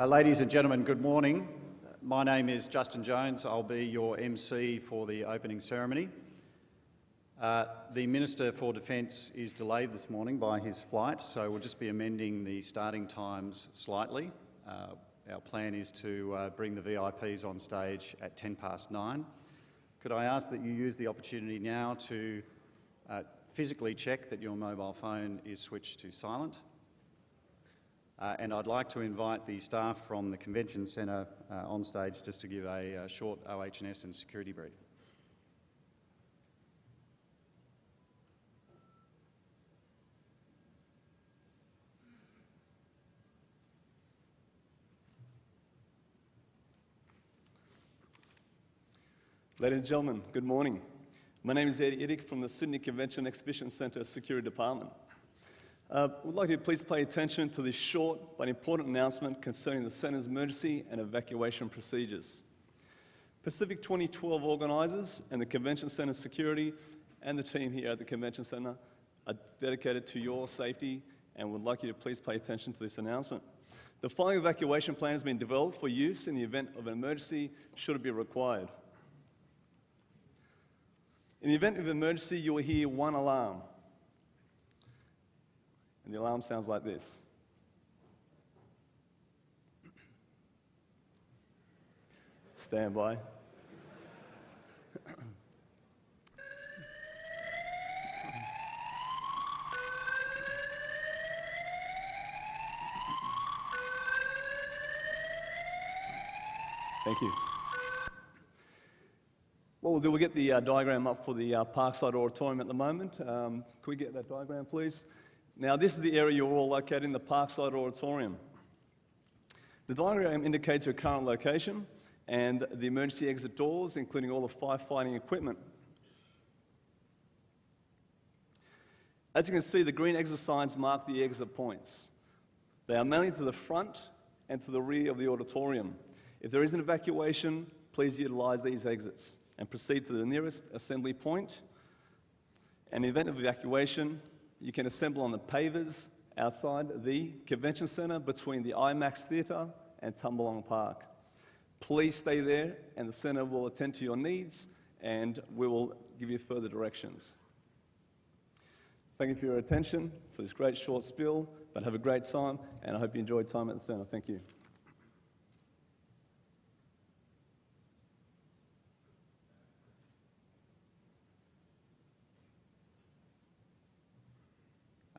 Ladies and gentlemen, good morning. My name is Justin Jones. I'll be your MC for the opening ceremony. The Minister for Defence is delayed this morning by his flight, so we'll just be amending the starting times slightly. Our plan is to bring the VIPs on stage at 9:10. Could I ask that you use the opportunity now to physically check that your mobile phone is switched to silent? And I'd like to invite the staff from the Convention Centre on stage just to give a short OH&S and security brief. Ladies and gentlemen, good morning. My name is Eddie Iddick from the Sydney Convention Exhibition Centre Security Department. We'd like you to please pay attention to this short but important announcement concerning the Centre's emergency and evacuation procedures. Pacific 2012 organisers and the Convention Centre security and the team here at the Convention Centre are dedicated to your safety and would like you to please pay attention to this announcement. The following evacuation plan has been developed for use in the event of an emergency should it be required. In the event of an emergency, you will hear one alarm. And the alarm sounds like this. Stand by. Thank you. What we'll do, we'll get the diagram up for the Parkside Auditorium at the moment. Can we get that diagram, please? Now, this is the area you're all located in, the Parkside Auditorium. The diagram indicates your current location and the emergency exit doors, including all the firefighting equipment. As you can see, the green exit signs mark the exit points. They are mainly to the front and to the rear of the auditorium. If there is an evacuation, please utilise these exits and proceed to the nearest assembly point. In the event of evacuation, you can assemble on the pavers outside the Convention Centre between the IMAX Theatre and Tumbalong Park. Please stay there and the Centre will attend to your needs and we will give you further directions. Thank you for your attention for this great short spiel, but have a great time and I hope you enjoyed time at the Centre. Thank you.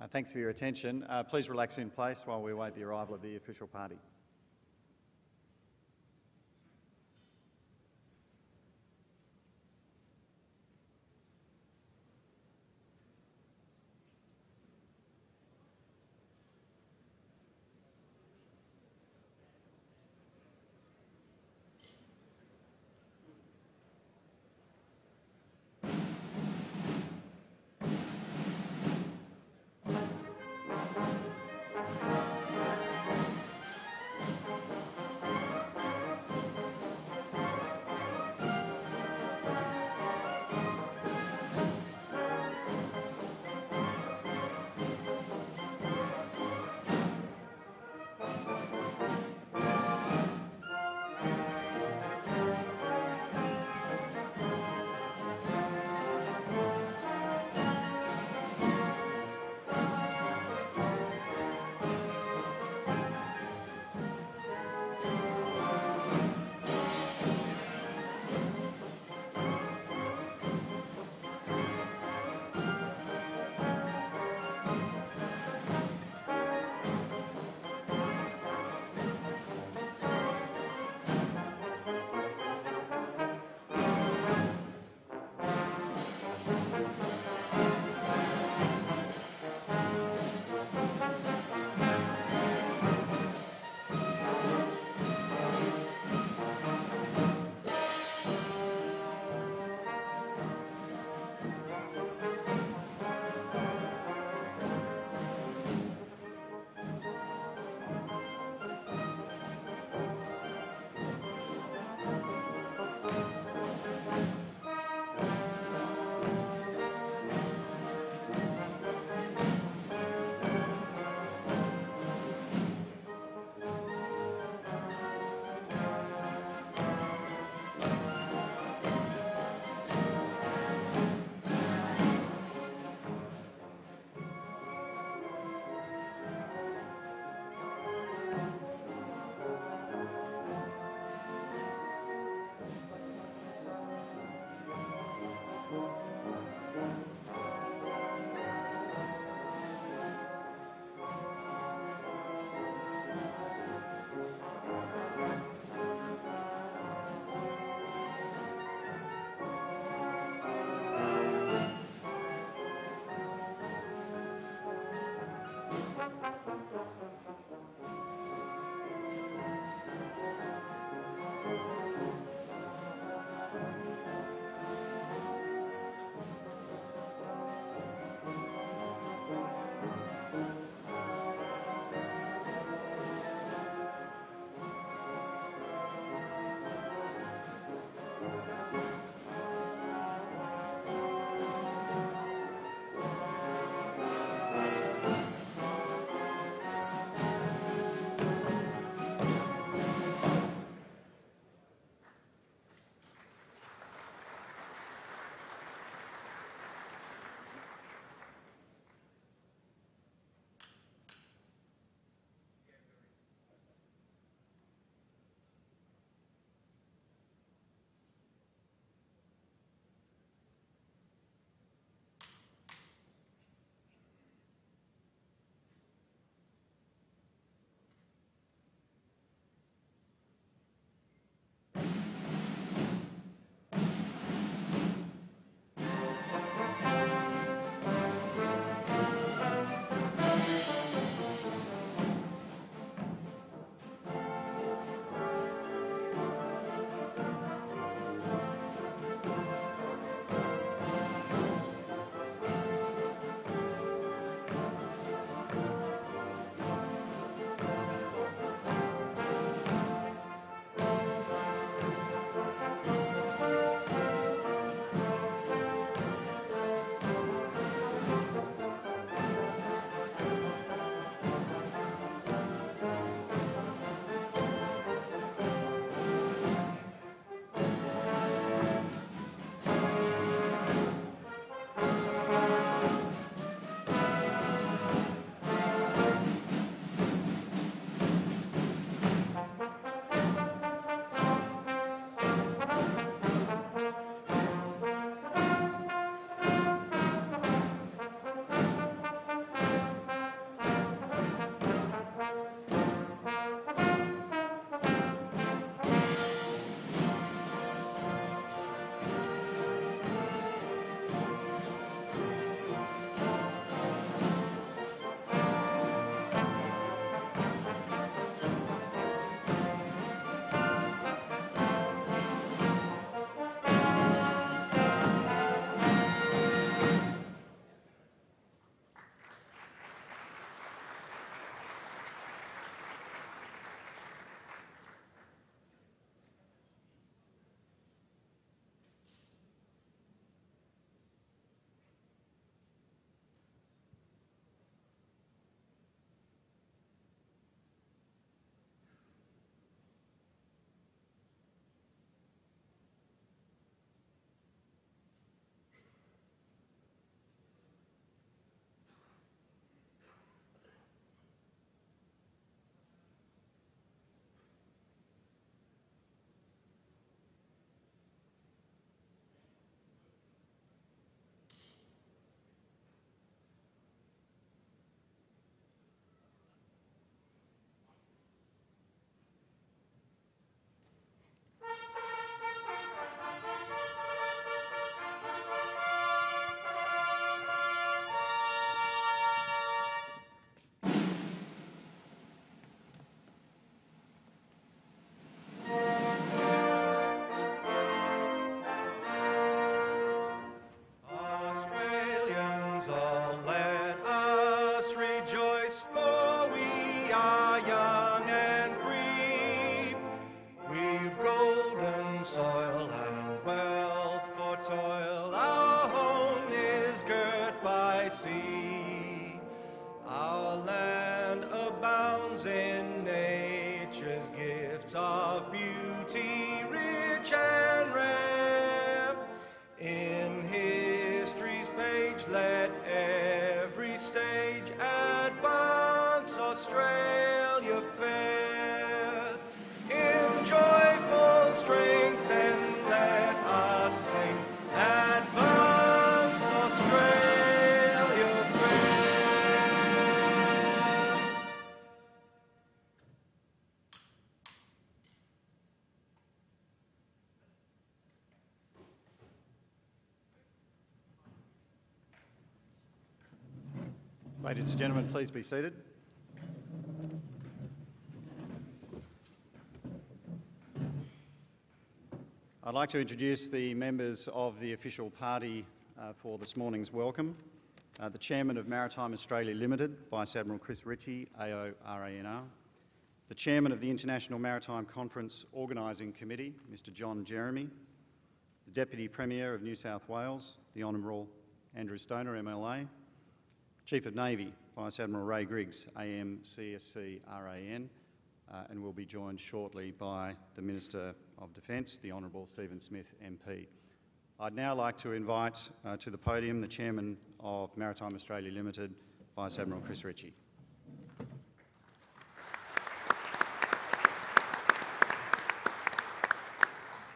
Thanks for your attention. Please relax in place while we await the arrival of the official party. nature's gifts of beauty, rich and rare. In history's page, let every stage advance Australia fair. In joyful strains, then let us sing, advance Australia fair. Ladies and gentlemen, please be seated. I'd like to introduce the members of the official party for this morning's welcome. The Chairman of Maritime Australia Limited, Vice Admiral Chris Ritchie, AO RANR. The Chairman of the International Maritime Conference Organising Committee, Mr John Jeremy. The Deputy Premier of New South Wales, the Honourable Andrew Stoner, MLA. Chief of Navy, Vice Admiral Ray Griggs, AM CSC RAN, and will be joined shortly by the Minister of Defence, the Honourable Stephen Smith MP. I'd now like to invite to the podium the Chairman of Maritime Australia Limited, Vice Admiral Chris Ritchie.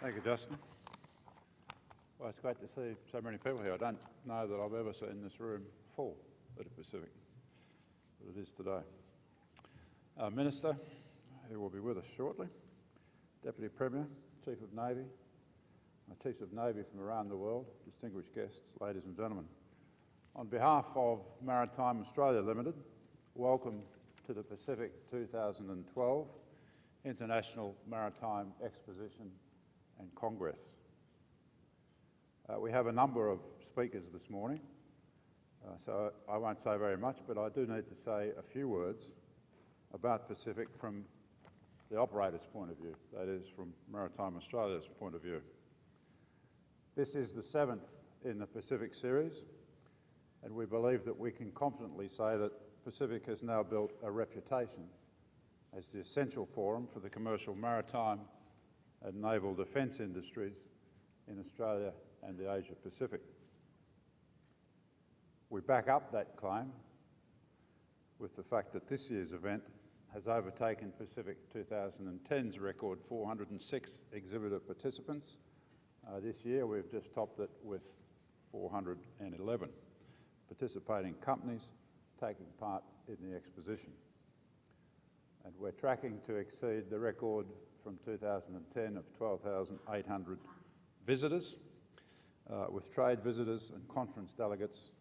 Thank you, Justin. Well, it's great to see so many people here. I don't know that I've ever seen this room full at a Pacific, but it is today. Our Minister, who will be with us shortly, Deputy Premier, Chief of Navy, Chiefs of Navy from around the world, distinguished guests, ladies and gentlemen. On behalf of Maritime Australia Limited, welcome to the Pacific 2012 International Maritime Exposition and Congress. We have a number of speakers this morning, so I won't say very much, but I do need to say a few words about Pacific from the operator's point of view, that is, from Maritime Australia's point of view. This is the 7th in the Pacific series, and we believe that we can confidently say that Pacific has now built a reputation as the essential forum for the commercial maritime and naval defence industries in Australia and the Asia Pacific. We back up that claim with the fact that this year's event has overtaken Pacific 2010's record 406 exhibitor participants. This year we've just topped it with 411 participating companies taking part in the exposition. And we're tracking to exceed the record from 2010 of 12,800 visitors, with trade visitors and conference delegates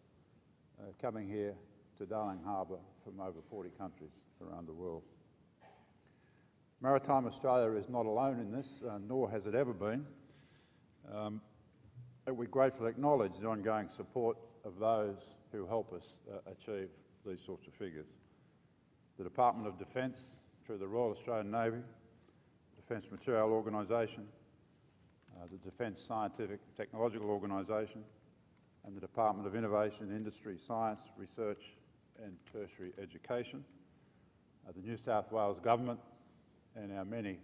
coming here to Darling Harbour from over 40 countries around the world. Maritime Australia is not alone in this, nor has it ever been. We gratefully acknowledge the ongoing support of those who help us achieve these sorts of figures. The Department of Defence, through the Royal Australian Navy, Defence Material Organisation, the Defence Scientific and Technological Organisation, and the Department of Innovation, Industry, Science, Research and Tertiary Education, the New South Wales Government, and our many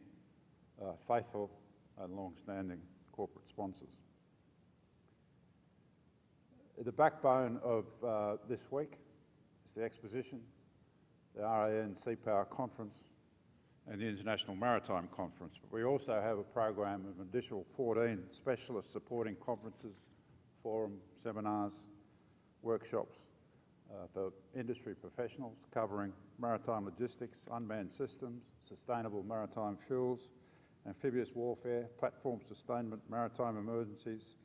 faithful and long-standing corporate sponsors. The backbone of this week is the Exposition, the RAN Sea Power Conference and the International Maritime Conference. But we also have a program of an additional 14 specialist supporting conferences, forum, seminars, workshops for industry professionals covering maritime logistics, unmanned systems, sustainable maritime fuels, amphibious warfare, platform sustainment, maritime emergencies,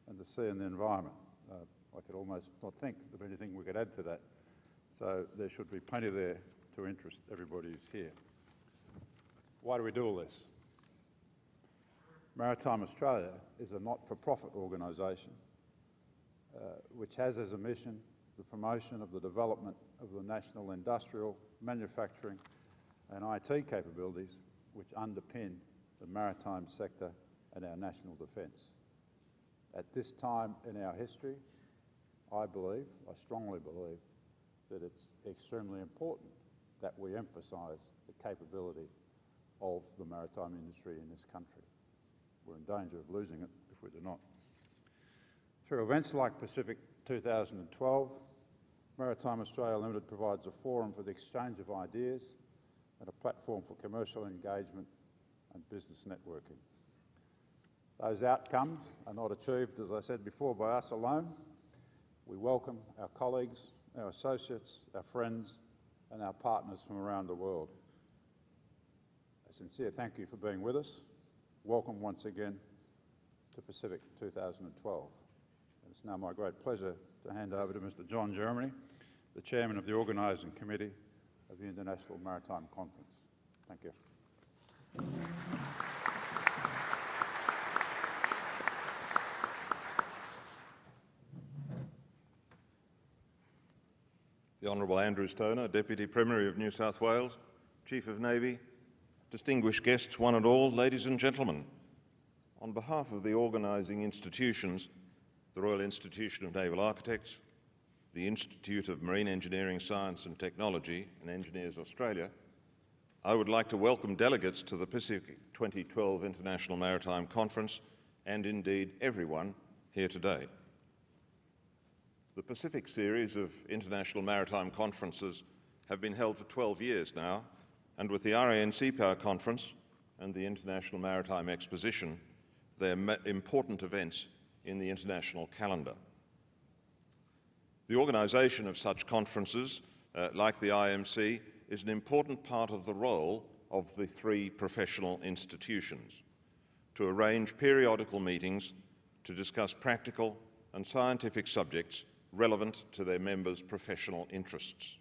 and the sea and the environment. I could almost not think of anything we could add to that. So there should be plenty there to interest everybody who's here. Why do we do all this? Maritime Australia is a not-for-profit organisation which has as a mission the promotion of the development of the national industrial, manufacturing and IT capabilities which underpin the maritime sector and our national defence. At this time in our history, I strongly believe, that it's extremely important that we emphasise the capability of the maritime industry in this country. We're in danger of losing it if we do not. Through events like Pacific 2012, Maritime Australia Limited provides a forum for the exchange of ideas and a platform for commercial engagement and business networking. Those outcomes are not achieved, as I said before, by us alone. We welcome our colleagues, our associates, our friends and our partners from around the world. A sincere thank you for being with us. Welcome once again to Pacific 2012. It's now my great pleasure to hand over to Mr. John Germany, the Chairman of the Organising Committee of the International Maritime Conference. Thank you. The Honourable Andrew Stoner, Deputy Premier of New South Wales, Chief of Navy, distinguished guests one and all, ladies and gentlemen. On behalf of the organising institutions, the Royal Institution of Naval Architects, the Institute of Marine Engineering Science and Technology and Engineers Australia, I would like to welcome delegates to the Pacific 2012 International Maritime Conference and indeed everyone here today. The Pacific series of international maritime conferences have been held for 12 years now, and with the RANR Conference and the International Maritime Exposition, they are important events in the international calendar. The organisation of such conferences, like the IMC, is an important part of the role of the three professional institutions to arrange periodical meetings to discuss practical and scientific subjects relevant to their members' professional interests.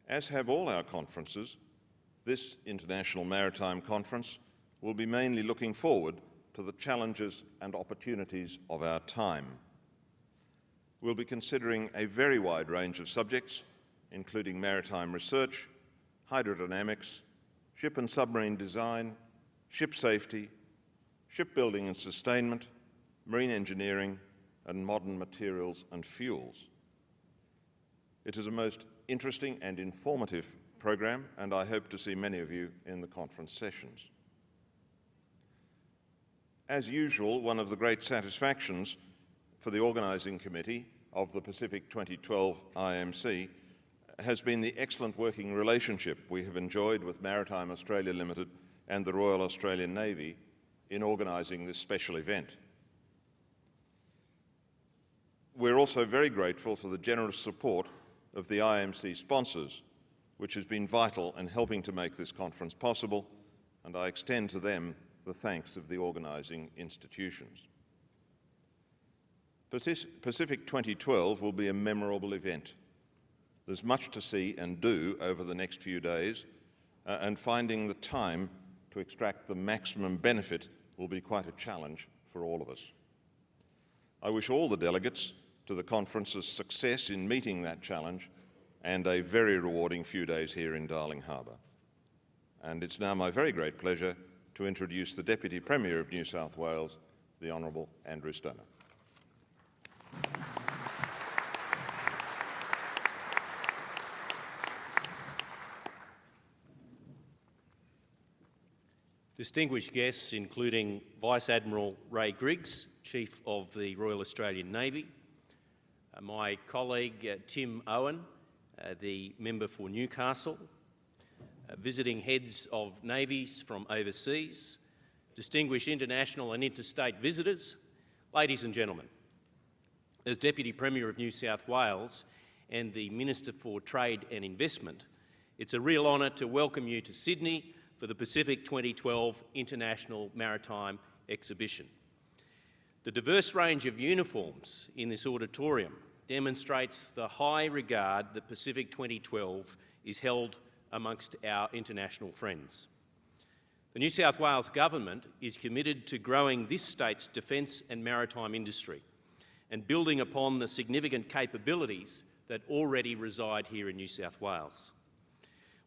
As have all our conferences, this International Maritime Conference will be mainly looking forward to the challenges and opportunities of our time. We'll be considering a very wide range of subjects, including maritime research, hydrodynamics, ship and submarine design, ship safety, shipbuilding and sustainment, marine engineering, and modern materials and fuels. It is a most interesting and informative program, and I hope to see many of you in the conference sessions. As usual, one of the great satisfactions for the Organising Committee of the Pacific 2012 IMC has been the excellent working relationship we have enjoyed with Maritime Australia Limited and the Royal Australian Navy in organising this special event. We're also very grateful for the generous support of the IMC sponsors, which has been vital in helping to make this conference possible, and I extend to them the thanks of the organising institutions. Pacific 2012 will be a memorable event. There's much to see and do over the next few days, and finding the time to extract the maximum benefit will be quite a challenge for all of us. I wish all the delegates to the conference's success in meeting that challenge and a very rewarding few days here in Darling Harbour. And it's now my very great pleasure to introduce the Deputy Premier of New South Wales, the Honourable Andrew Stoner. Distinguished guests, including Vice Admiral Ray Griggs, Chief of the Royal Australian Navy, my colleague Tim Owen, the member for Newcastle, visiting heads of navies from overseas, distinguished international and interstate visitors, ladies and gentlemen. As Deputy Premier of New South Wales and the Minister for Trade and Investment, it's a real honour to welcome you to Sydney for the Pacific 2012 International Maritime Exhibition. The diverse range of uniforms in this auditorium demonstrates the high regard that Pacific 2012 is held amongst our international friends. The New South Wales Government is committed to growing this state's defence and maritime industry and building upon the significant capabilities that already reside here in New South Wales.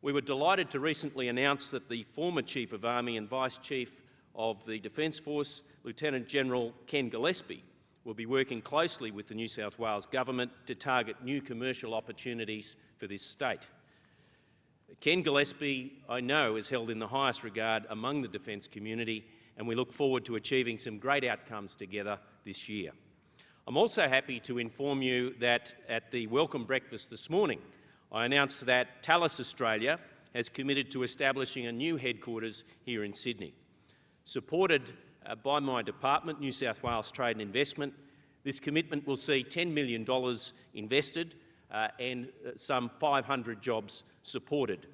We were delighted to recently announce that the former Chief of Army and Vice Chief of the Defence Force, Lieutenant General Ken Gillespie, will be working closely with the New South Wales Government to target new commercial opportunities for this state. Ken Gillespie, I know, is held in the highest regard among the defence community, and we look forward to achieving some great outcomes together this year. I'm also happy to inform you that at the welcome breakfast this morning, I announced that Thales Australia has committed to establishing a new headquarters here in Sydney. Supported by my department, New South Wales Trade and Investment, this commitment will see $10 million invested and some 500 jobs supported.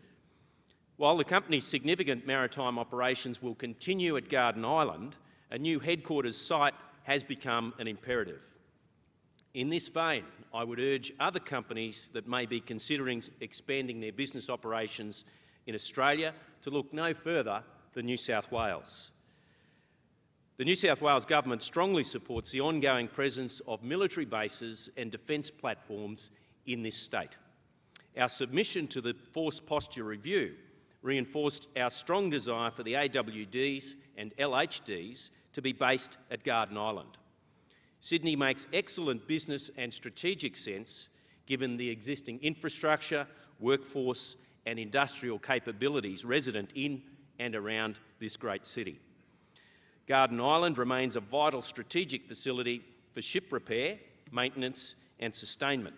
While the company's significant maritime operations will continue at Garden Island, a new headquarters site has become an imperative. In this vein, I would urge other companies that may be considering expanding their business operations in Australia to look no further than New South Wales. The New South Wales Government strongly supports the ongoing presence of military bases and defence platforms in this state. Our submission to the Force Posture Review reinforced our strong desire for the AWDs and LHDs to be based at Garden Island. Sydney makes excellent business and strategic sense given the existing infrastructure, workforce and industrial capabilities resident in and around this great city. Garden Island remains a vital strategic facility for ship repair, maintenance and sustainment.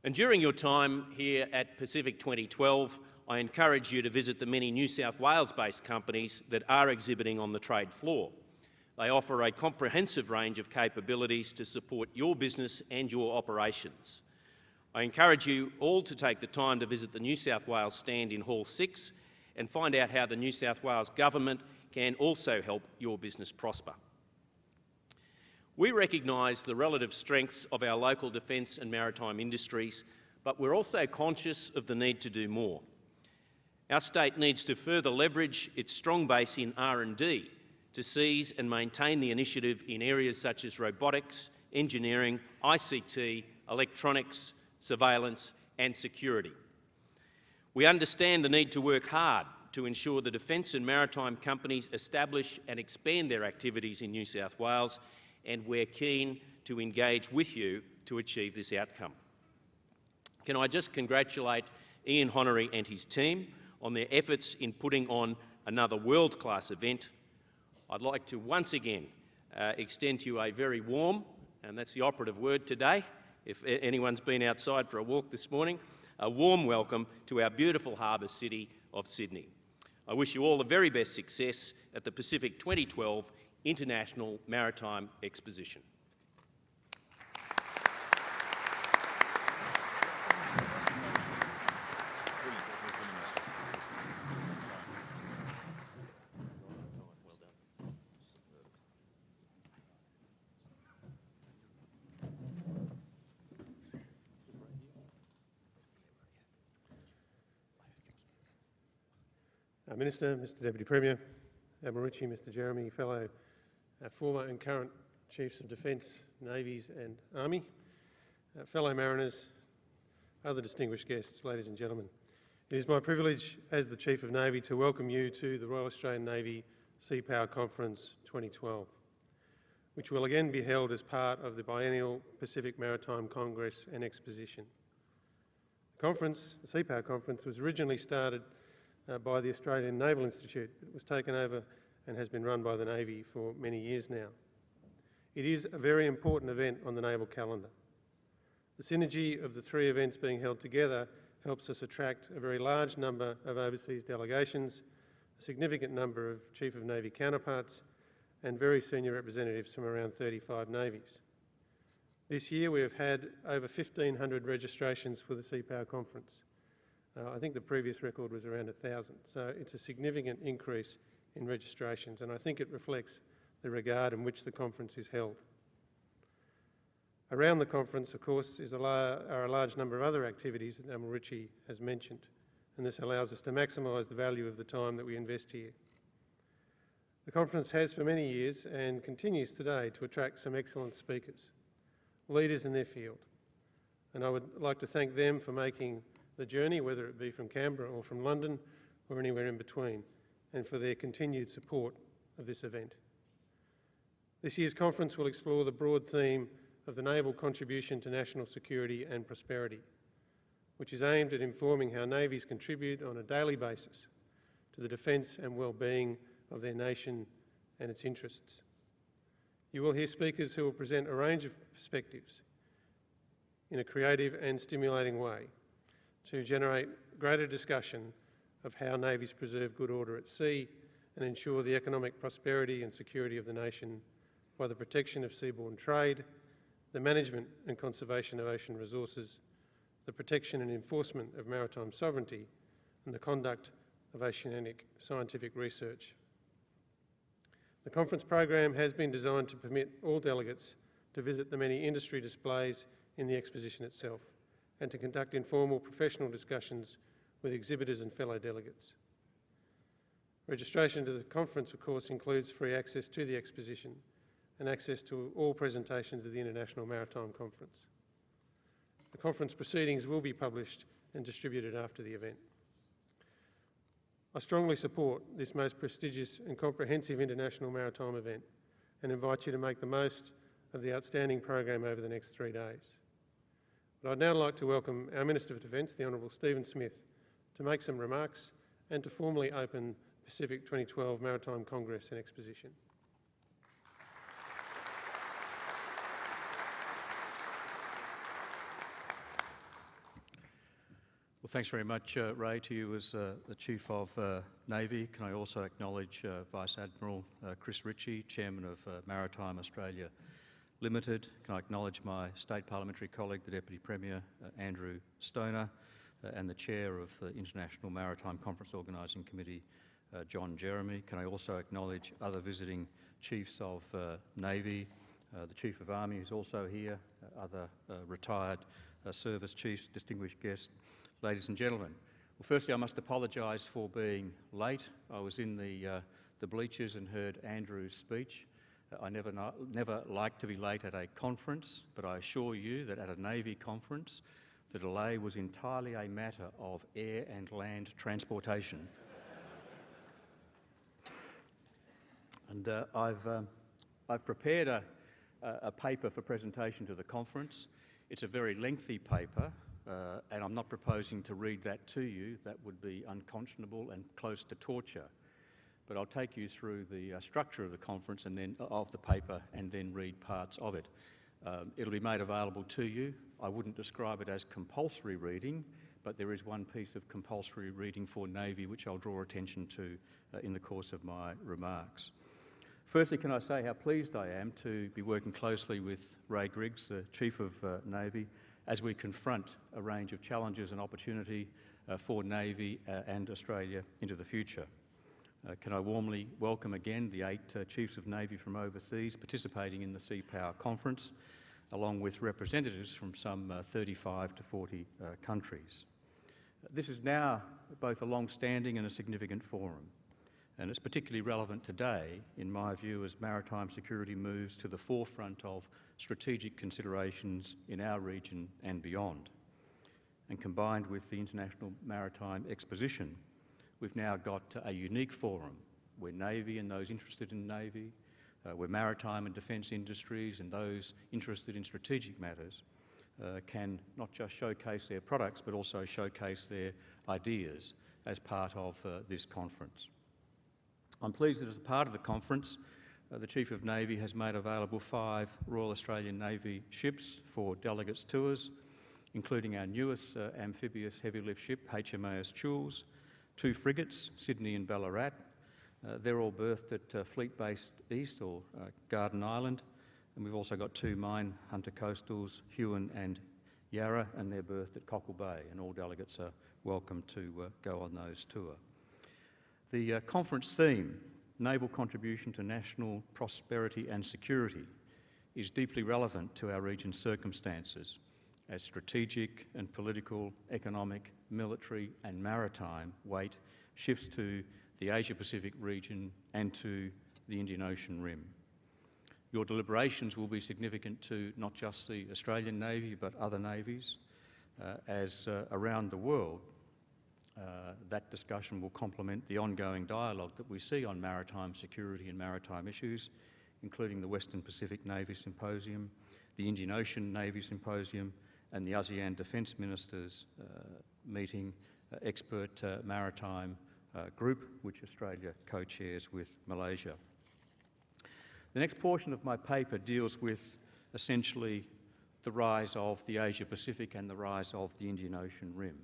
And during your time here at Pacific 2012, I encourage you to visit the many New South Wales-based companies that are exhibiting on the trade floor. They offer a comprehensive range of capabilities to support your business and your operations. I encourage you all to take the time to visit the New South Wales stand in Hall 6 and find out how the New South Wales Government can also help your business prosper. We recognise the relative strengths of our local defence and maritime industries, but we're also conscious of the need to do more. Our state needs to further leverage its strong base in R&D to seize and maintain the initiative in areas such as robotics, engineering, ICT, electronics, surveillance and security. We understand the need to work hard to ensure the defence and maritime companies establish and expand their activities in New South Wales, and we're keen to engage with you to achieve this outcome. Can I just congratulate Ian Honorey and his team on their efforts in putting on another world-class event. I'd like to once again extend to you a very warm, and that's the operative word today, if anyone's been outside for a walk this morning, a warm welcome to our beautiful harbour city of Sydney. I wish you all the very best success at the Pacific 2012 International Maritime Exposition. Minister, Mr Deputy Premier, Admiral Ritchie, Mr Jeremy, fellow former and current Chiefs of Defence, Navies and Army, fellow mariners, other distinguished guests, ladies and gentlemen. It is my privilege as the Chief of Navy to welcome you to the Royal Australian Navy Sea Power Conference 2012, which will again be held as part of the biennial Pacific Maritime Congress and Exposition. The conference, the Sea Power Conference, was originally started by the Australian Naval Institute. It was taken over and has been run by the Navy for many years now. It is a very important event on the naval calendar. The synergy of the three events being held together helps us attract a very large number of overseas delegations, a significant number of Chief of Navy counterparts, and very senior representatives from around 35 navies. This year we have had over 1,500 registrations for the Sea Power Conference. I think the previous record was around 1,000, so it's a significant increase in registrations, and I think it reflects the regard in which the conference is held. Around the conference, of course, are a large number of other activities that Admiral Ritchie has mentioned, and this allows us to maximise the value of the time that we invest here. The conference has for many years and continues today to attract some excellent speakers, leaders in their field, and I would like to thank them for making the journey, whether it be from Canberra or from London or anywhere in between, and for their continued support of this event. This year's conference will explore the broad theme of the naval contribution to national security and prosperity. which is aimed at informing how navies contribute on a daily basis to the defence and well-being of their nation and its interests. You will hear speakers who will present a range of perspectives in a creative and stimulating way to generate greater discussion of how navies preserve good order at sea and ensure the economic prosperity and security of the nation by the protection of seaborne trade, the management and conservation of ocean resources, the protection and enforcement of maritime sovereignty, and the conduct of oceanic scientific research. The conference program has been designed to permit all delegates to visit the many industry displays in the exposition itself and to conduct informal professional discussions with exhibitors and fellow delegates. Registration to the conference, of course, includes free access to the exposition and access to all presentations of the International Maritime Conference. The conference proceedings will be published and distributed after the event. I strongly support this most prestigious and comprehensive international maritime event and invite you to make the most of the outstanding program over the next 3 days. But I'd now like to welcome our Minister for Defence, the Honourable Stephen Smith, to make some remarks and to formally open Pacific 2012 Maritime Congress and Exposition. Well, thanks very much, Ray, to you as the Chief of Navy. Can I also acknowledge Vice Admiral Chris Ritchie, Chairman of Maritime Australia Limited. Can I acknowledge my state parliamentary colleague, the Deputy Premier, Andrew Stoner, and the Chair of the International Maritime Conference Organising Committee, John Jeremy. Can I also acknowledge other visiting Chiefs of Navy, the Chief of Army is also here, other retired service chiefs, distinguished guests, ladies and gentlemen. Well, firstly, I must apologise for being late. I was in the bleachers and heard Andrew's speech. I never like to be late at a conference, but I assure you that at a Navy conference, the delay was entirely a matter of air and land transportation. And I've prepared a paper for presentation to the conference. It's a very lengthy paper, and I'm not proposing to read that to you. That would be unconscionable and close to torture. But I'll take you through the structure of the conference and then of the paper and then read parts of it. It'll be made available to you. I wouldn't describe it as compulsory reading, but there is one piece of compulsory reading for Navy which I'll draw attention to in the course of my remarks. Firstly, can I say how pleased I am to be working closely with Ray Griggs, the Chief of Navy, as we confront a range of challenges and opportunity for Navy and Australia into the future. Can I warmly welcome again the 8 Chiefs of Navy from overseas participating in the Sea Power Conference, along with representatives from some 35 to 40 countries. This is now both a long-standing and a significant forum, and it's particularly relevant today, in my view, as maritime security moves to the forefront of strategic considerations in our region and beyond. And combined with the International Maritime Exposition, we've now got a unique forum where Navy and those interested in Navy, where maritime and defence industries and those interested in strategic matters can not just showcase their products but also showcase their ideas as part of this conference. I'm pleased that as a part of the conference, the Chief of Navy has made available 5 Royal Australian Navy ships for delegates' tours, including our newest amphibious heavy lift ship, HMAS Choules, 2 frigates, Sydney and Ballarat. They're all berthed at Fleet Base East or Garden Island, and we've also got 2 mine hunter coastals, Huon and Yarra, and they're berthed at Cockle Bay, and all delegates are welcome to go on those tours. The conference theme, Naval Contribution to National Prosperity and Security, is deeply relevant to our region's circumstances as strategic and political, economic, military and maritime weight shifts to the Asia-Pacific region and to the Indian Ocean rim. Your deliberations will be significant to not just the Australian Navy but other navies, as around the world that discussion will complement the ongoing dialogue that we see on maritime security and maritime issues, including the Western Pacific Navy Symposium, the Indian Ocean Navy Symposium and the ASEAN Defence Ministers meeting expert maritime group, which Australia co-chairs with Malaysia. The next portion of my paper deals with essentially the rise of the Asia-Pacific and the rise of the Indian Ocean Rim,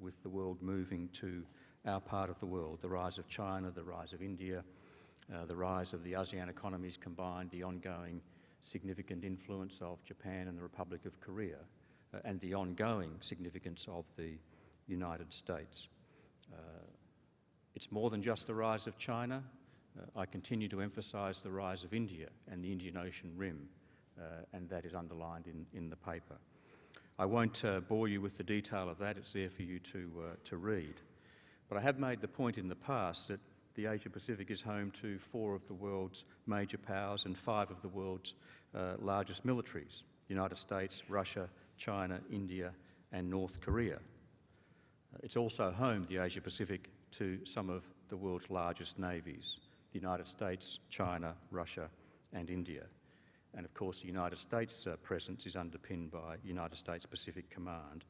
with the world moving to our part of the world, the rise of China, the rise of India, the rise of the ASEAN economies combined, the ongoing significant influence of Japan and the Republic of Korea, and the ongoing significance of the United States. It's more than just the rise of China. I continue to emphasise the rise of India and the Indian Ocean Rim, and that is underlined in the paper. I won't bore you with the detail of that, it's there for you to read. But I have made the point in the past that the Asia-Pacific is home to 4 of the world's major powers and 5 of the world's largest militaries: the United States, Russia, China, India and North Korea. It's also home, the Asia-Pacific, to some of the world's largest navies: the United States, China, Russia and India. And of course the United States presence is underpinned by United States Pacific Command,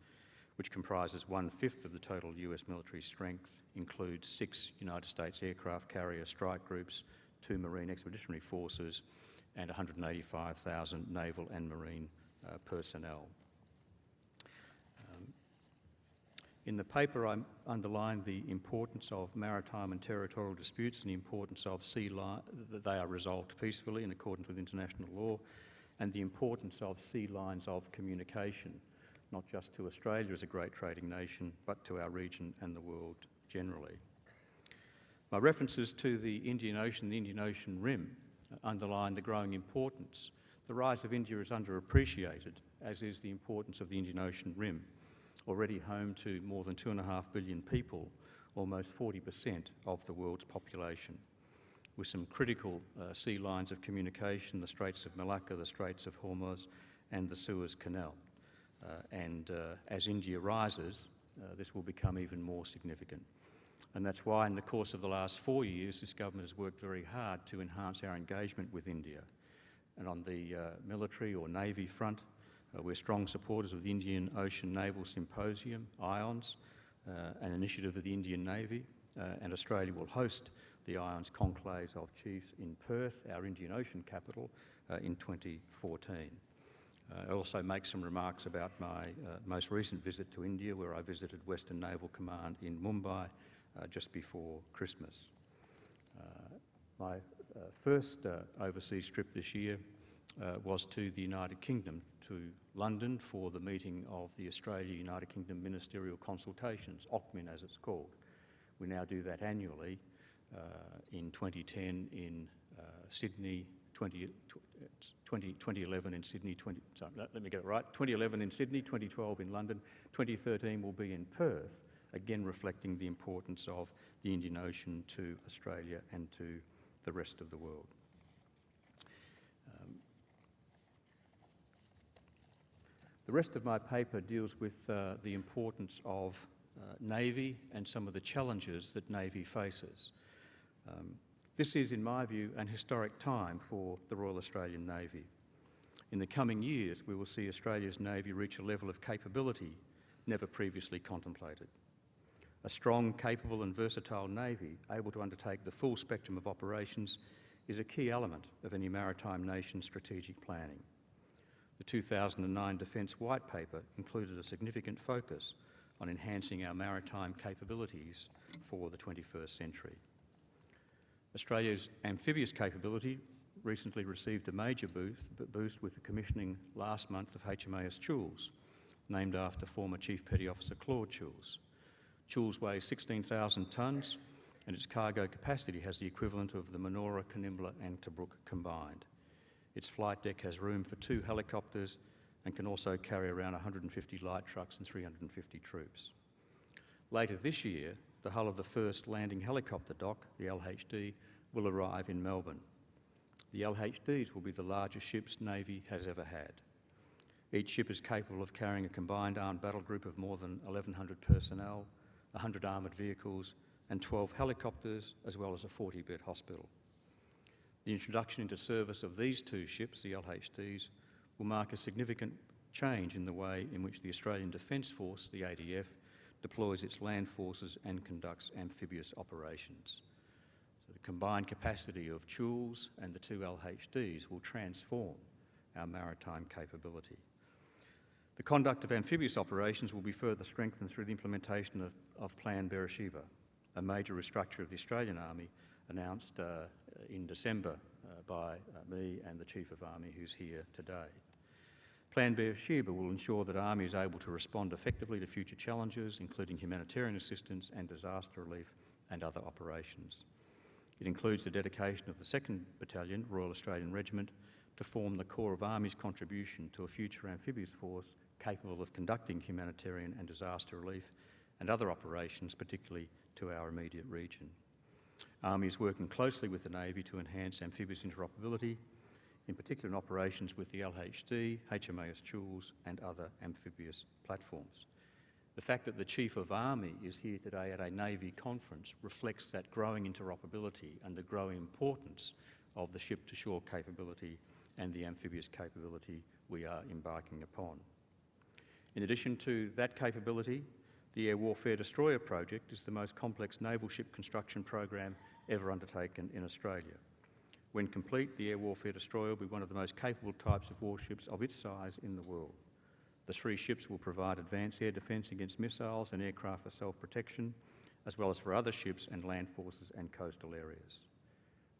which comprises 1/5 of the total US military strength, includes 6 United States aircraft carrier strike groups, 2 Marine Expeditionary Forces and 185,000 naval and marine personnel. In the paper, I underlined the importance of maritime and territorial disputes and the importance of that they are resolved peacefully in accordance with international law, and the importance of sea lines of communication, not just to Australia as a great trading nation, but to our region and the world generally. My references to the Indian Ocean Rim underline the growing importance. The rise of India is underappreciated, as is the importance of the Indian Ocean Rim, already home to more than 2.5 billion people, almost 40% of the world's population, with some critical sea lines of communication: the Straits of Malacca, the Straits of Hormuz and the Suez Canal. As India rises, this will become even more significant. And that's why in the course of the last 4 years, this government has worked very hard to enhance our engagement with India. And on the military or Navy front, we're strong supporters of the Indian Ocean Naval Symposium, IONS, an initiative of the Indian Navy, and Australia will host the IONS conclaves of chiefs in Perth, our Indian Ocean capital, in 2014. I also make some remarks about my most recent visit to India, where I visited Western Naval Command in Mumbai just before Christmas. My first overseas trip this year was to the United Kingdom, to London, for the meeting of the Australia-United Kingdom Ministerial Consultations, OCMIN as it's called. We now do that annually. In 2010 in Sydney, 2011 in Sydney, 2011 in Sydney, 2012 in London, 2013 will be in Perth, again reflecting the importance of the Indian Ocean to Australia and to the rest of the world. The rest of my paper deals with the importance of Navy and some of the challenges that Navy faces. This is, in my view, an historic time for the Royal Australian Navy. In the coming years, we will see Australia's Navy reach a level of capability never previously contemplated. A strong, capable and versatile Navy able to undertake the full spectrum of operations is a key element of any maritime nation's strategic planning. The 2009 Defence White Paper included a significant focus on enhancing our maritime capabilities for the 21st century. Australia's amphibious capability recently received a major boost with the commissioning last month of HMAS Choules, named after former Chief Petty Officer Claude Choules. Choules weighs 16,000 tonnes and its cargo capacity has the equivalent of the Manoora, Kanimbla and Tobruk combined. Its flight deck has room for 2 helicopters and can also carry around 150 light trucks and 350 troops. Later this year, the hull of the first landing helicopter dock, the LHD, will arrive in Melbourne. The LHDs will be the largest ships Navy has ever had. Each ship is capable of carrying a combined armed battle group of more than 1,100 personnel, 100 armoured vehicles and 12 helicopters, as well as a 40-bed hospital. The introduction into service of these 2 ships, the LHDs, will mark a significant change in the way in which the Australian Defence Force, the ADF, deploys its land forces and conducts amphibious operations. So the combined capacity of Choules and the two LHDs will transform our maritime capability. The conduct of amphibious operations will be further strengthened through the implementation of Plan Beersheba, a major restructure of the Australian Army announced in December by me and the Chief of Army, who's here today. Plan Beersheba will ensure that Army is able to respond effectively to future challenges, including humanitarian assistance and disaster relief and other operations. It includes the dedication of the 2nd Battalion, Royal Australian Regiment, to form the core of Army's contribution to a future amphibious force capable of conducting humanitarian and disaster relief and other operations, particularly to our immediate region. Army is working closely with the Navy to enhance amphibious interoperability, in particular in operations with the LHD, HMAS Choules and other amphibious platforms. The fact that the Chief of Army is here today at a Navy conference reflects that growing interoperability and the growing importance of the ship-to-shore capability and the amphibious capability we are embarking upon. In addition to that capability, the Air Warfare Destroyer project is the most complex naval ship construction program ever undertaken in Australia. When complete, the Air Warfare Destroyer will be one of the most capable types of warships of its size in the world. The 3 ships will provide advanced air defence against missiles and aircraft for self-protection, as well as for other ships and land forces and coastal areas.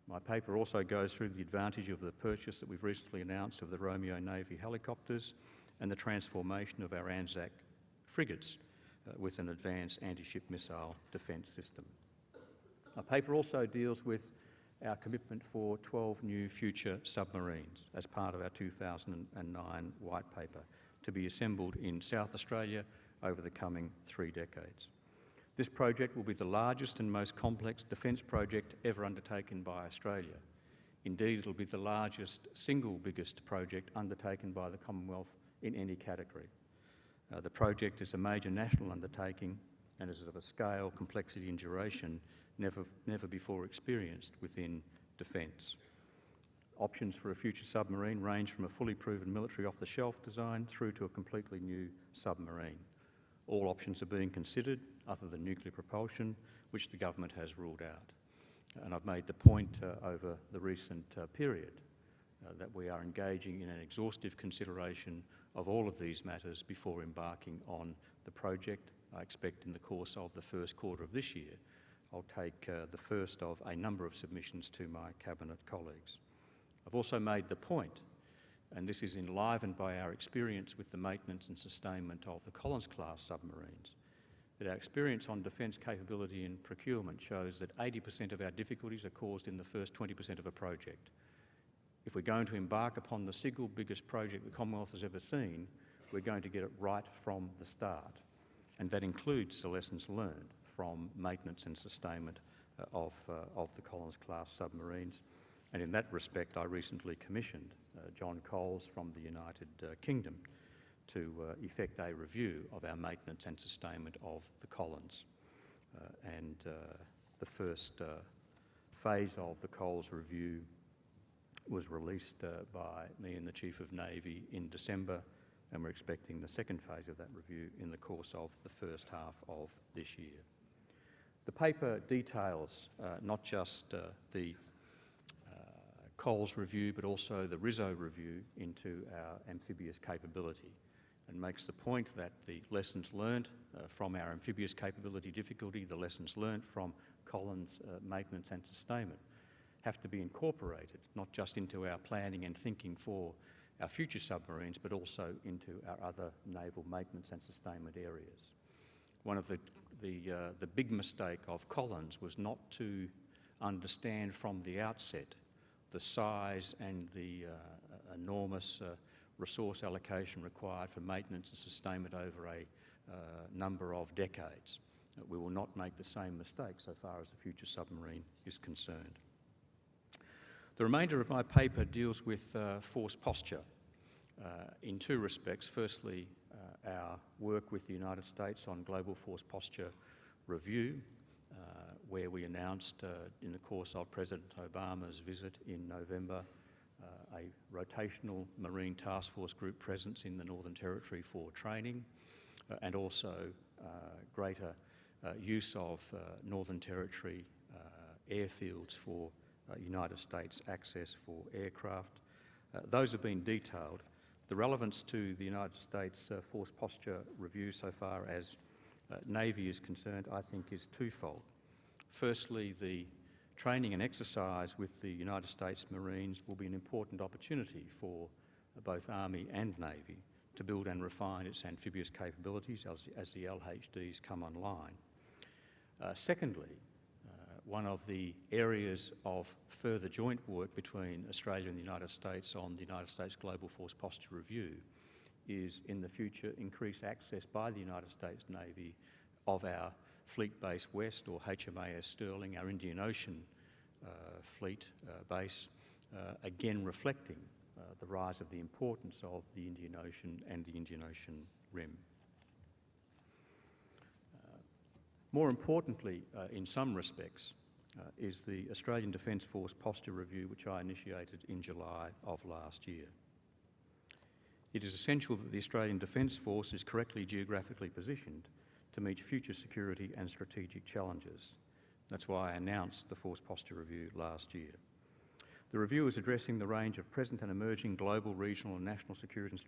My paper also goes through the advantage of the purchase that we've recently announced of the Romeo Navy helicopters and the transformation of our Anzac frigates with an advanced anti-ship missile defence system. My paper also deals with our commitment for 12 new future submarines as part of our 2009 White Paper to be assembled in South Australia over the coming 3 decades. This project will be the largest and most complex defence project ever undertaken by Australia. Indeed, it'll be the largest, single biggest project undertaken by the Commonwealth in any category. The project is a major national undertaking and is of a scale, complexity and duration never before experienced within defence. Options for a future submarine range from a fully proven military off-the-shelf design through to a completely new submarine. All options are being considered, other than nuclear propulsion, which the government has ruled out. And I've made the point over the recent period that we are engaging in an exhaustive consideration of all of these matters before embarking on the project. I expect in the course of the first quarter of this year, I'll take the first of a number of submissions to my Cabinet colleagues. I've also made the point, and this is enlivened by our experience with the maintenance and sustainment of the Collins-class submarines, that our experience on defence capability and procurement shows that 80% of our difficulties are caused in the first 20% of a project. If we're going to embark upon the single biggest project the Commonwealth has ever seen, we're going to get it right from the start. And that includes the lessons learned from maintenance and sustainment of the Collins-class submarines. And in that respect, I recently commissioned John Coles from the United Kingdom to effect a review of our maintenance and sustainment of the Collins. The first phase of the Coles review was released by me and the Chief of Navy in December, and we're expecting the second phase of that review in the course of the first half of this year. The paper details not just the Coles review, but also the Rizzo review into our amphibious capability, and makes the point that the lessons learned from our amphibious capability difficulty, the lessons learned from Collins maintenance and sustainment, have to be incorporated not just into our planning and thinking for our future submarines, but also into our other naval maintenance and sustainment areas. One of the big mistake of Collins was not to understand from the outset the size and the enormous resource allocation required for maintenance and sustainment over a number of decades. We will not make the same mistake so far as the future submarine is concerned. The remainder of my paper deals with force posture in 2 respects. Firstly, our work with the United States on global force posture review, where we announced in the course of President Obama's visit in November a rotational Marine Task Force group presence in the Northern Territory for training, and also greater use of Northern Territory airfields for United States access for aircraft. Those have been detailed. The relevance to the United States Force Posture Review so far as Navy is concerned, I think, is twofold. Firstly, the training and exercise with the United States Marines will be an important opportunity for both Army and Navy to build and refine its amphibious capabilities as the LHDs come online. Secondly, one of the areas of further joint work between Australia and the United States on the United States Global Force Posture Review is, in the future, increased access by the United States Navy of our Fleet Base West, or HMAS Sterling, our Indian Ocean fleet base, again reflecting the rise of the importance of the Indian Ocean and the Indian Ocean Rim. More importantly, in some respects, is the Australian Defence Force Posture Review, which I initiated in July of last year. It is essential that the Australian Defence Force is correctly geographically positioned to meet future security and strategic challenges. That's why I announced the Force Posture Review last year. The review is addressing the range of present and emerging global, regional and national security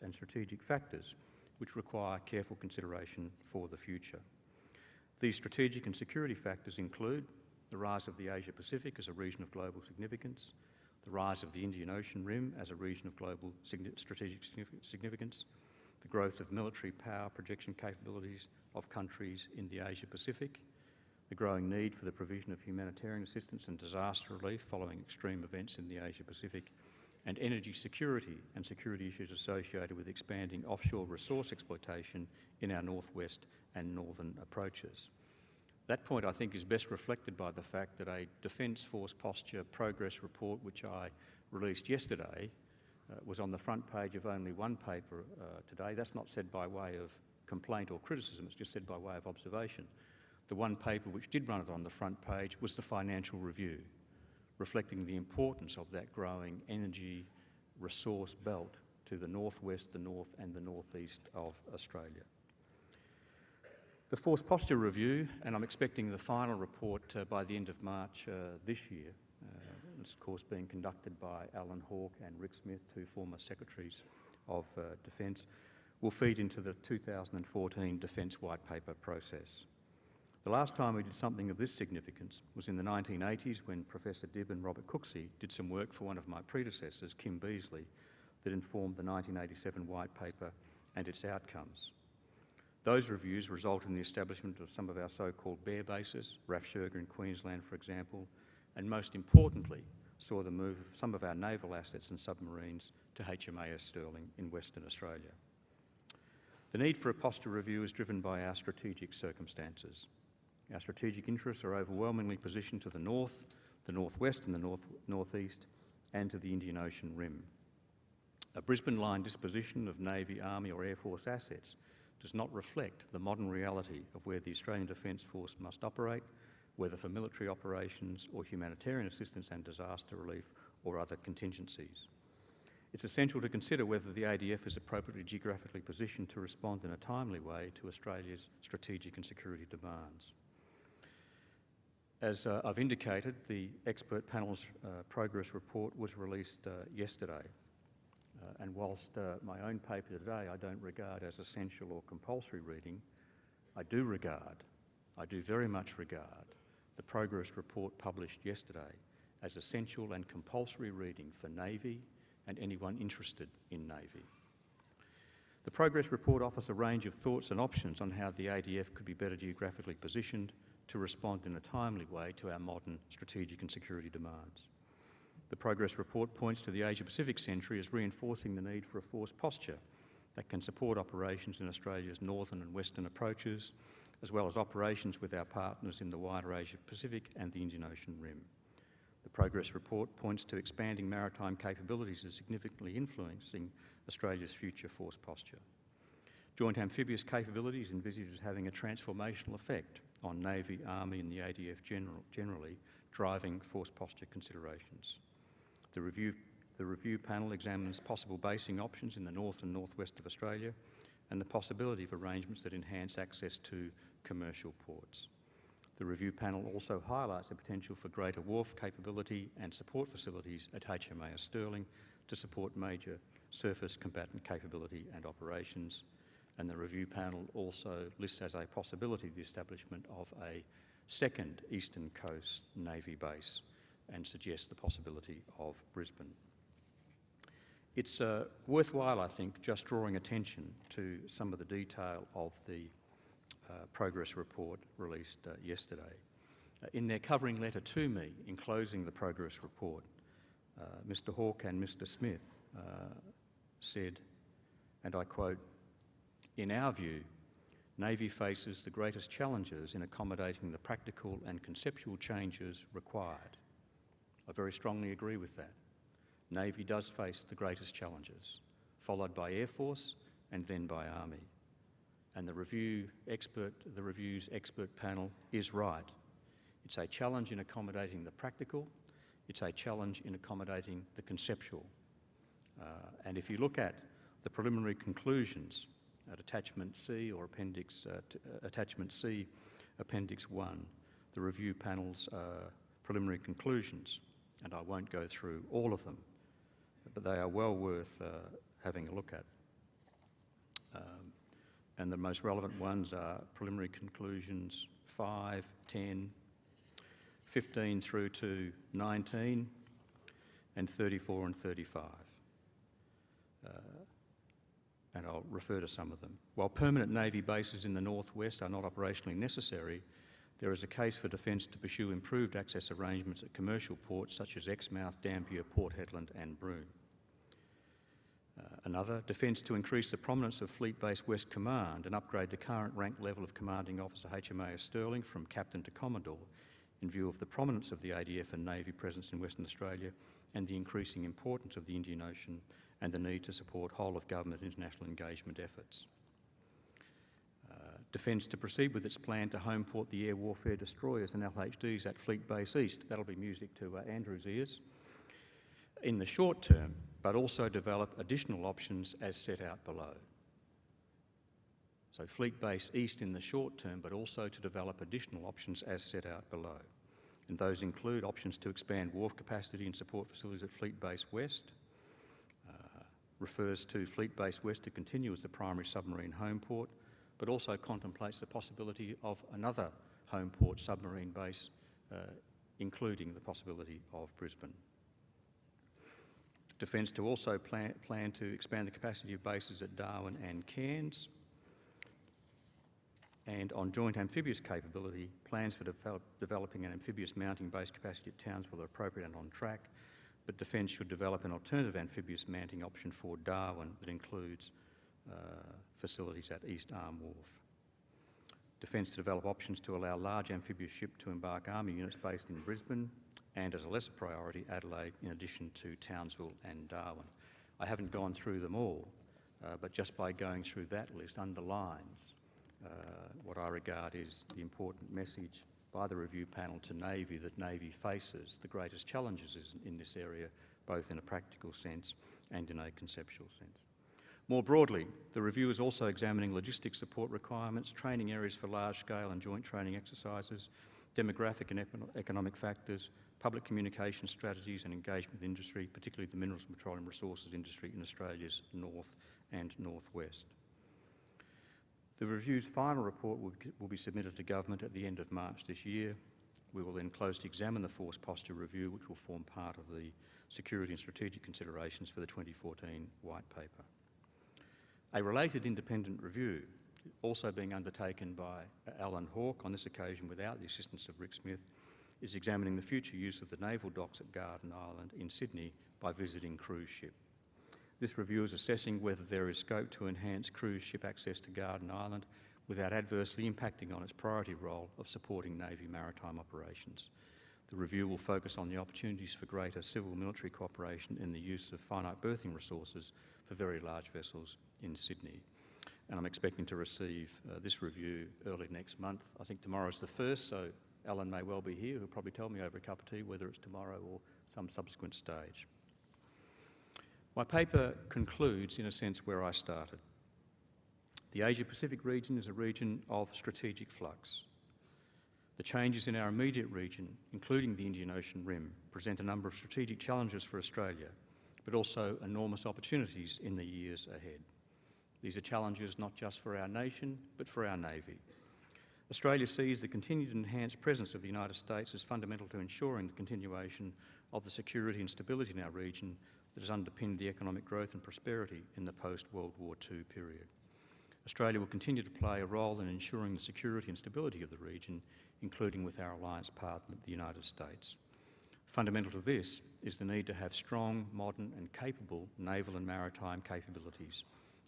and strategic factors which require careful consideration for the future. These strategic and security factors include the rise of the Asia-Pacific as a region of global significance, the rise of the Indian Ocean Rim as a region of global strategic significance, the growth of military power projection capabilities of countries in the Asia-Pacific, the growing need for the provision of humanitarian assistance and disaster relief following extreme events in the Asia-Pacific, and energy security and security issues associated with expanding offshore resource exploitation in our northwest and northern approaches. That point, I think, is best reflected by the fact that a Defence Force Posture Progress Report, which I released yesterday, was on the front page of only one paper today. That's not said by way of complaint or criticism, it's just said by way of observation. The one paper which did run it on the front page was the Financial Review, reflecting the importance of that growing energy resource belt to the northwest, the north and the northeast of Australia. The Force Posture Review, and I'm expecting the final report by the end of March this year, it's of course being conducted by Alan Hawke and Rick Smith, two former Secretaries of Defence, will feed into the 2014 Defence White Paper process. The last time we did something of this significance was in the 1980s when Professor Dibb and Robert Cooksey did some work for one of my predecessors, Kim Beazley, that informed the 1987 White Paper and its outcomes. Those reviews resulted in the establishment of some of our so-called bear bases, RAF Sherga in Queensland, for example, and most importantly, saw the move of some of our naval assets and submarines to HMAS Sterling in Western Australia. The need for a posture review is driven by our strategic circumstances. Our strategic interests are overwhelmingly positioned to the north, the northwest and the northeast, and to the Indian Ocean Rim. A Brisbane line disposition of Navy, Army or Air Force assets does not reflect the modern reality of where the Australian Defence Force must operate, whether for military operations or humanitarian assistance and disaster relief or other contingencies. It's essential to consider whether the ADF is appropriately geographically positioned to respond in a timely way to Australia's strategic and security demands. As I've indicated, the expert panel's progress report was released yesterday. And whilst my own paper today I don't regard as essential or compulsory reading, I do very much regard the progress report published yesterday as essential and compulsory reading for Navy and anyone interested in Navy. The progress report offers a range of thoughts and options on how the ADF could be better geographically positioned to respond in a timely way to our modern strategic and security demands. The progress report points to the Asia-Pacific century as reinforcing the need for a force posture that can support operations in Australia's northern and western approaches, as well as operations with our partners in the wider Asia-Pacific and the Indian Ocean Rim. The progress report points to expanding maritime capabilities as significantly influencing Australia's future force posture. Joint amphibious capabilities envisaged as having a transformational effect on Navy, Army and the ADF generally, driving force posture considerations. The The review panel examines possible basing options in the north and northwest of Australia and the possibility of arrangements that enhance access to commercial ports. The review panel also highlights the potential for greater wharf capability and support facilities at HMAS Stirling to support major surface combatant capability and operations. And the review panel also lists as a possibility the establishment of a second Eastern Coast Navy base and suggests the possibility of Brisbane. It's worthwhile, I think, just drawing attention to some of the detail of the progress report released yesterday. In their covering letter to me, enclosing the progress report, Mr Hawke and Mr Smith said, and I quote, "In our view, Navy faces the greatest challenges in accommodating the practical and conceptual changes required." I very strongly agree with that. Navy does face the greatest challenges, followed by Air Force and then by Army. And the review's expert panel is right. It's a challenge in accommodating the practical, it's a challenge in accommodating the conceptual. And if you look at the preliminary conclusions at Attachment C or Attachment C, Appendix 1, the review panel's preliminary conclusions, and I won't go through all of them, but they are well worth having a look at. And the most relevant ones are preliminary conclusions 5, 10, 15 through to 19, and 34 and 35. And I'll refer to some of them. While permanent Navy bases in the northwest are not operationally necessary, there is a case for Defence to pursue improved access arrangements at commercial ports such as Exmouth, Dampier, Port Hedland and Broome. Another, Defence to increase the prominence of Fleet Base West Command and upgrade the current rank level of Commanding Officer HMAS Stirling from Captain to Commodore in view of the prominence of the ADF and Navy presence in Western Australia and the increasing importance of the Indian Ocean and the need to support whole-of-government international engagement efforts. Defence to proceed with its plan to home port the air warfare destroyers and LHDs at Fleet Base East. That'll be music to Andrew's ears. In the short term, but also develop additional options as set out below. So Fleet Base East in the short term, but also to develop additional options as set out below. And those include options to expand wharf capacity and support facilities at Fleet Base West, refers to Fleet Base West to continue as the primary submarine home port, but also contemplates the possibility of another home port submarine base, including the possibility of Brisbane. Defence to also plan to expand the capacity of bases at Darwin and Cairns. And on joint amphibious capability, plans for developing an amphibious mounting base capacity at Townsville are appropriate and on track, but Defence should develop an alternative amphibious mounting option for Darwin that includes facilities at East Arm Wharf. Defence to develop options to allow large amphibious ship to embark Army units based in Brisbane and, as a lesser priority, Adelaide, in addition to Townsville and Darwin. I haven't gone through them all, but just by going through that list underlines what I regard is the important message by the review panel to Navy that Navy faces the greatest challenges in this area, both in a practical sense and in a conceptual sense. More broadly, the review is also examining logistics support requirements, training areas for large-scale and joint training exercises, demographic and economic factors, public communication strategies and engagement with industry, particularly the minerals and petroleum resources industry in Australia's north and northwest. The review's final report will be submitted to Government at the end of March this year. We will then closely examine the Force Posture Review, which will form part of the security and strategic considerations for the 2014 White Paper. A related independent review, also being undertaken by Alan Hawke, on this occasion without the assistance of Rick Smith, is examining the future use of the naval docks at Garden Island in Sydney by visiting cruise ship. This review is assessing whether there is scope to enhance cruise ship access to Garden Island without adversely impacting on its priority role of supporting Navy maritime operations. The review will focus on the opportunities for greater civil-military cooperation in the use of finite berthing resources for very large vessels in Sydney. And I'm expecting to receive this review early next month. I think tomorrow's the 1st, so Alan may well be here. He'll probably tell me over a cup of tea whether it's tomorrow or some subsequent stage. My paper concludes, in a sense, where I started. The Asia-Pacific region is a region of strategic flux. The changes in our immediate region, including the Indian Ocean Rim, present a number of strategic challenges for Australia, but also enormous opportunities in the years ahead. These are challenges not just for our nation, but for our Navy. Australia sees the continued enhanced presence of the United States as fundamental to ensuring the continuation of the security and stability in our region that has underpinned the economic growth and prosperity in the post-World War II period. Australia will continue to play a role in ensuring the security and stability of the region, including with our alliance partner, the United States. Fundamental to this is the need to have strong, modern and capable naval and maritime capabilities,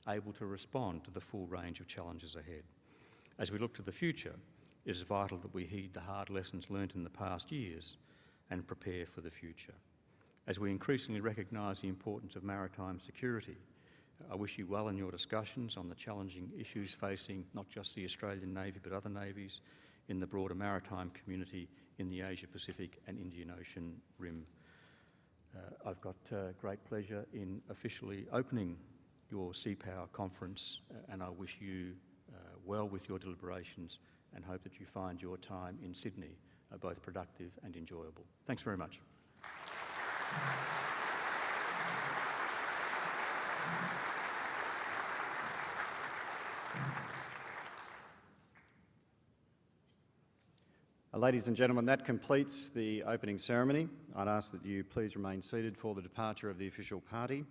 able to respond to the full range of challenges ahead. As we look to the future, it is vital that we heed the hard lessons learnt in the past years and prepare for the future. As we increasingly recognise the importance of maritime security, I wish you well in your discussions on the challenging issues facing not just the Australian Navy but other navies in the broader maritime community in the Asia-Pacific and Indian Ocean Rim. I've got great pleasure in officially opening your Sea Power conference and I wish you well with your deliberations and hope that you find your time in Sydney both productive and enjoyable. Thanks very much. Ladies and gentlemen, that completes the opening ceremony. I'd ask that you please remain seated for the departure of the official party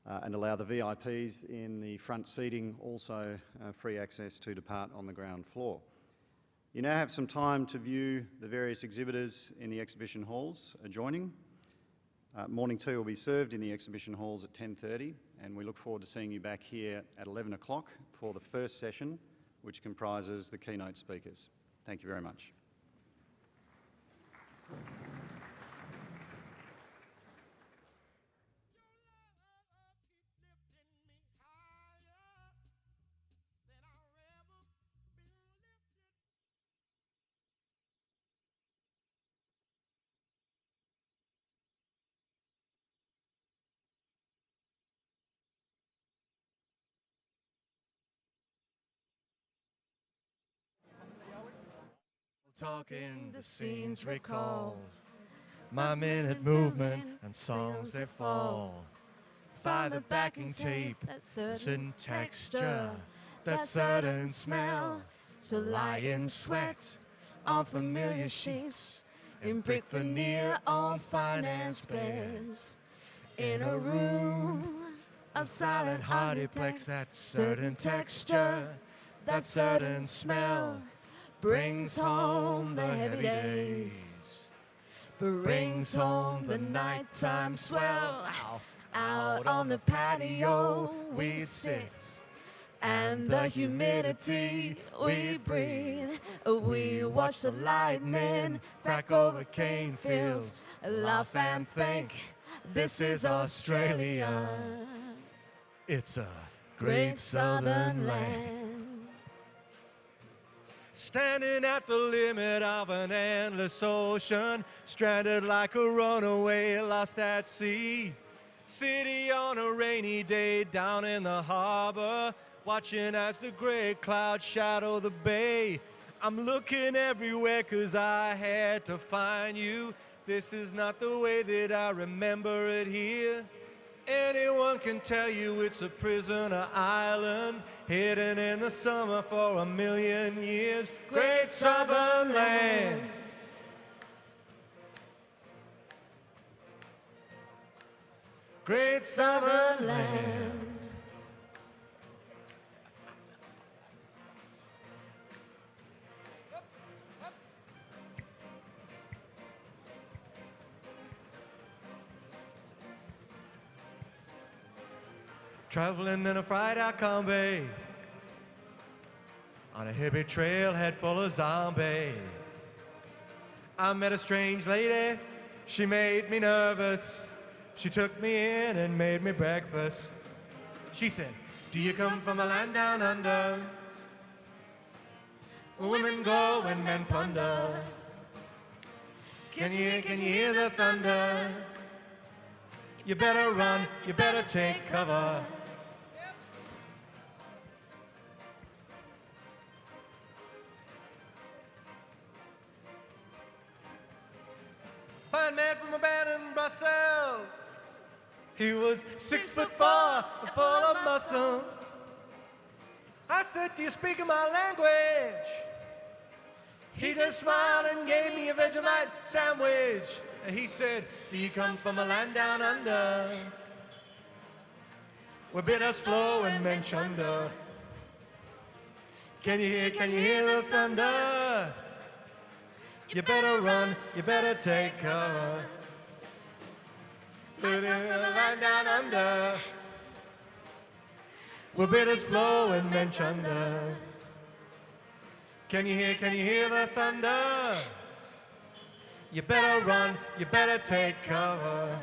and allow the VIPs in the front seating also free access to depart on the ground floor. You now have some time to view the various exhibitors in the exhibition halls adjoining. Morning tea will be served in the exhibition halls at 10:30 and we look forward to seeing you back here at 11 o'clock for the first session, which comprises the keynote speakers. Thank you very much. Talking the scenes recall, my minute movement and songs they fall. Find the backing tape, that certain texture, that certain smell. To lie in sweat on familiar sheets, in brick veneer on finance bears. In a room of silent heartedplex, that certain texture, that certain smell. Brings home the heavy days, brings home the nighttime swell. Out on the patio we sit, and the humidity we breathe. We watch the lightning crack over cane fields, laugh and think, this is Australia. It's a great southern land. Standing at the limit of an endless ocean, stranded like a runaway lost at sea. City on a rainy day down in the harbor, watching as the gray clouds shadow the bay. I'm looking everywhere 'cause I had to find you. This is not the way that I remember it here. Anyone can tell you it's a prisoner island, hidden in the summer for 1,000,000 years. Great southern land. Great southern land. Traveling in a fried-out combi on a hippie trailhead full of zombies. I met a strange lady, she made me nervous. She took me in and made me breakfast. She said, do you come from a land down under? Women go and men plunder. Can you hear the thunder? You better run, you better take cover. Fine man from a band in Brussels. He was 6'4" and full of muscle. I said, do you speak my language? He just smiled and gave me a Vegemite sandwich. And he said, do you come from a land down under, where bitters flow and men chunder? Can you hear the thunder? You better run, you better take cover. From a land down under, where bitters flow and men chunder. Can you hear the thunder? You better run, you better take cover.